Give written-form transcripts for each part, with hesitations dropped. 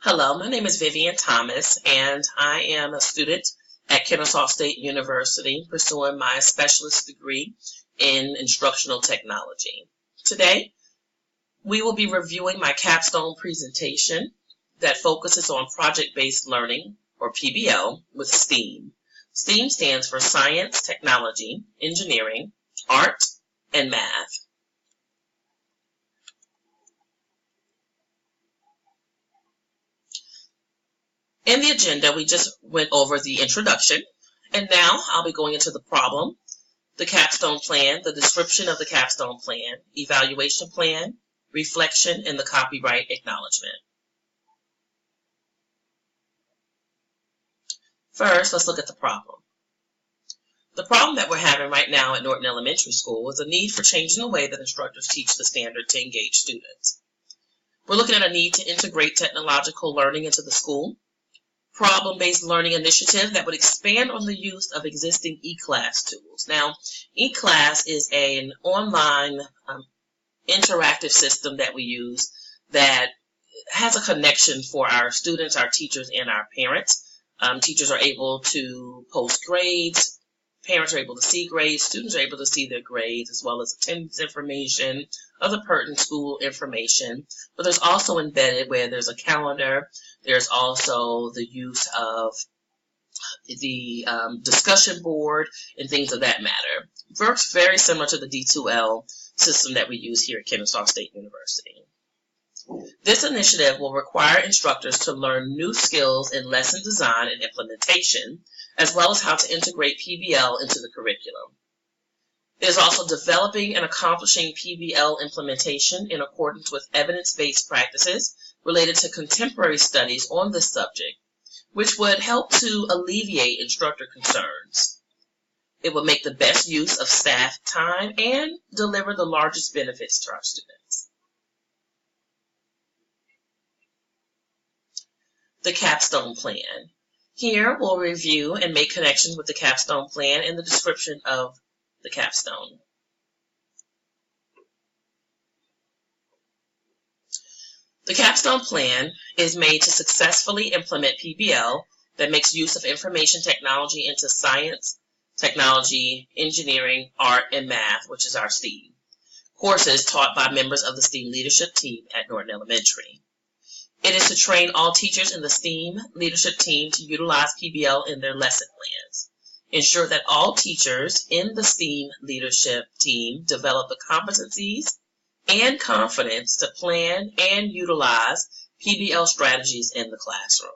Hello, my name is Vivian Thomas, and I am a student at Kennesaw State University pursuing my specialist degree in instructional technology. Today, we will be reviewing my capstone presentation that focuses on project-based learning, or PBL, with STEAM. STEAM stands for Science, Technology, Engineering, Art, and Math. In the agenda, we just went over the introduction, and now I'll be going into the problem, the capstone plan, the description of the capstone plan, evaluation plan, reflection, and the copyright acknowledgement. First, let's look at the problem. The problem that we're having right now at Norton Elementary School is a need for changing the way that instructors teach the standard to engage students. We're looking at a need to integrate technological learning into the school, problem-based learning initiative that would expand on the use of existing eClass tools. Now, eClass is an online interactive system that we use that has a connection for our students, our teachers, and our parents. Teachers are able to post grades, parents are able to see grades, students are able to see their grades, as well as attendance information, other pertinent school information. But there's also embedded where there's a calendar. There's also the use of the discussion board and things of that matter. Works very similar to the D2L system that we use here at Kennesaw State University. This initiative will require instructors to learn new skills in lesson design and implementation, as well as how to integrate PBL into the curriculum. It is also developing and accomplishing PBL implementation in accordance with evidence-based practices related to contemporary studies on this subject, which would help to alleviate instructor concerns. It will make the best use of staff time and deliver the largest benefits to our students. The capstone plan. Here we'll review and make connections with the capstone plan and the description of the capstone. The capstone plan is made to successfully implement PBL that makes use of information technology into science, technology, engineering, art, and math, which is our STEAM, courses taught by members of the STEAM leadership team at Norton Elementary. It is to train all teachers in the STEAM leadership team to utilize PBL in their lesson plans. Ensure that all teachers in the STEAM leadership team develop the competencies and confidence to plan and utilize PBL strategies in the classroom.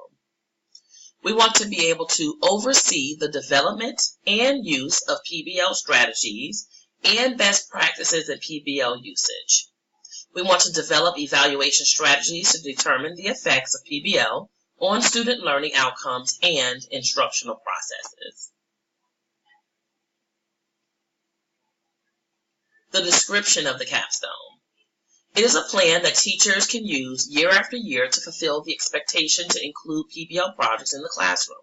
We want to be able to oversee the development and use of PBL strategies and best practices in PBL usage. We want to develop evaluation strategies to determine the effects of PBL on student learning outcomes and instructional processes. The description of the capstone. It is a plan that teachers can use year after year to fulfill the expectation to include PBL projects in the classroom.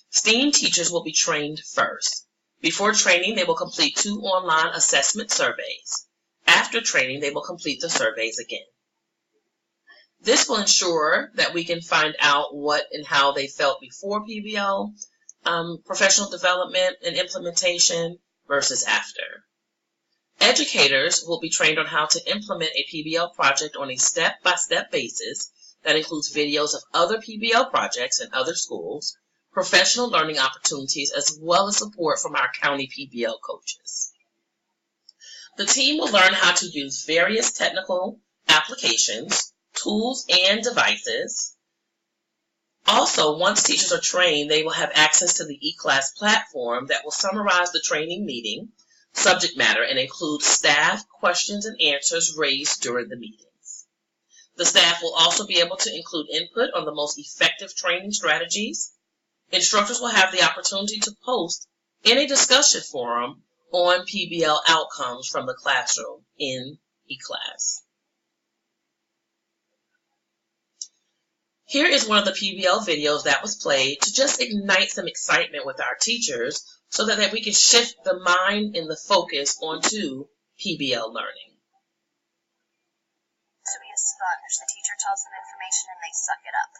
STEAM teachers will be trained first. Before training, they will complete 2 online assessment surveys. After training, they will complete the surveys again. This will ensure that we can find out what and how they felt before PBL professional development and implementation versus after. Educators will be trained on how to implement a PBL project on a step-by-step basis that includes videos of other PBL projects in other schools, professional learning opportunities, as well as support from our county PBL coaches. The team will learn how to use various technical applications, tools, and devices. Also, once teachers are trained, they will have access to the eClass platform that will summarize the training meeting, subject matter, and include staff questions and answers raised during the meetings. The staff will also be able to include input on the most effective training strategies. Instructors will have the opportunity to post in a discussion forum on PBL outcomes from the classroom in eClass. Here is one of the PBL videos that was played to just ignite some excitement with our teachers so that we can shift the mind and the focus onto PBL learning. So we is sponge. The teacher tells them information and they suck it up.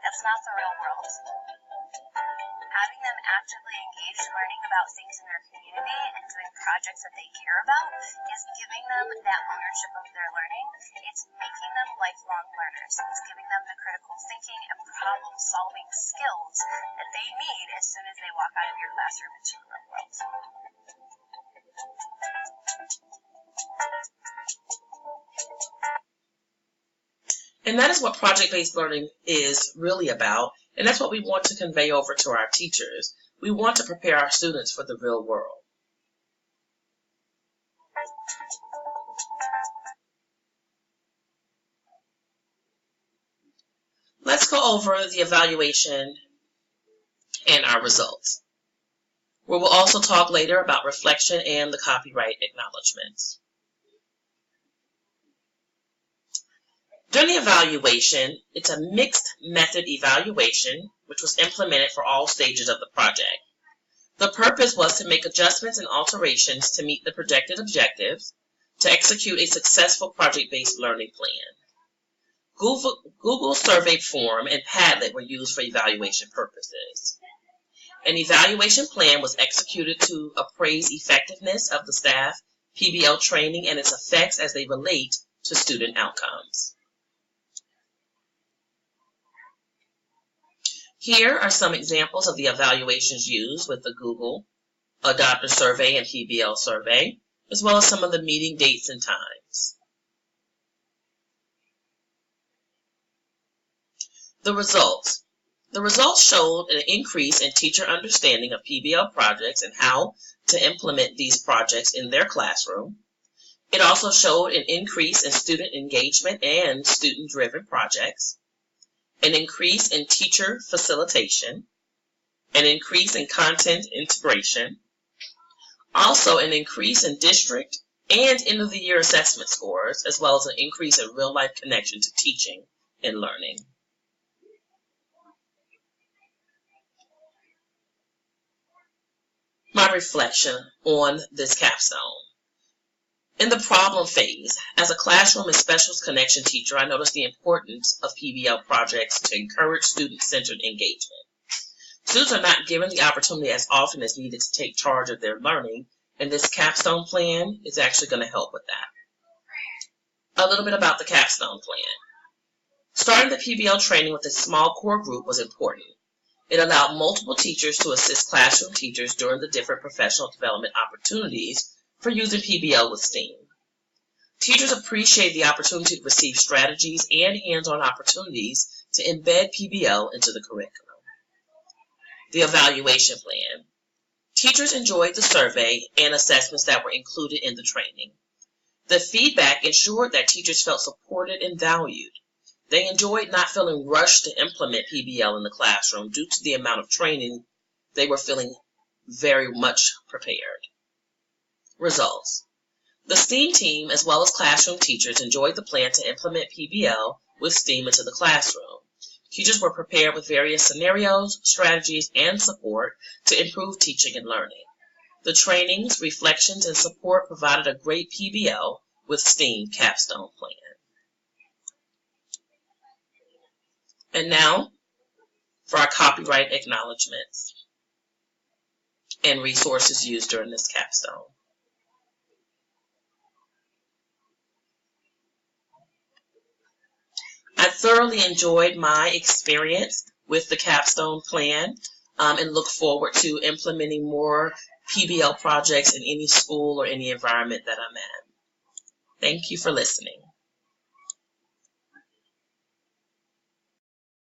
That's not the real world. Having them actively engaged in learning about things in their community and doing projects that they care about is giving them that ownership of their learning. It's making them lifelong learners. It's giving them the critical thinking and problem-solving skills that they need as soon as they walk out of your classroom into the real world. And that is what project-based learning is really about, and that's what we want to convey over to our teachers. We want to prepare our students for the real world. Let's go over the evaluation and our results. We will also talk later about reflection and the copyright acknowledgments. During the evaluation, it's a mixed method evaluation, which was implemented for all stages of the project. The purpose was to make adjustments and alterations to meet the projected objectives, to execute a successful project-based learning plan. Google survey form and Padlet were used for evaluation purposes. An evaluation plan was executed to appraise effectiveness of the staff PBL training and its effects as they relate to student outcomes. Here are some examples of the evaluations used with the Google Adopter Survey and PBL survey, as well as some of the meeting dates and times. The results. The results showed an increase in teacher understanding of PBL projects and how to implement these projects in their classroom. It also showed an increase in student engagement and student-driven projects, an increase in teacher facilitation, an increase in content integration, also an increase in district and end-of-the-year assessment scores, as well as an increase in real-life connection to teaching and learning. My reflection on this capstone. In the problem phase, as a classroom and specialist connection teacher, I noticed the importance of PBL projects to encourage student-centered engagement. Students are not given the opportunity as often as needed to take charge of their learning, and this capstone plan is actually going to help with that. A little bit about the capstone plan. Starting the PBL training with a small core group was important. It allowed multiple teachers to assist classroom teachers during the different professional development opportunities for using PBL with STEAM. Teachers appreciate the opportunity to receive strategies and hands-on opportunities to embed PBL into the curriculum. The evaluation plan. Teachers enjoyed the survey and assessments that were included in the training. The feedback ensured that teachers felt supported and valued. They enjoyed not feeling rushed to implement PBL in the classroom due to the amount of training. They were feeling very much prepared. Results. The STEAM team, as well as classroom teachers, enjoyed the plan to implement PBL with STEAM into the classroom. Teachers were prepared with various scenarios, strategies, and support to improve teaching and learning. The trainings, reflections, and support provided a great PBL with STEAM capstone plan. And now for our copyright acknowledgments and resources used during this capstone. I thoroughly enjoyed my experience with the capstone plan and look forward to implementing more PBL projects in any school or any environment that I'm at. Thank you for listening.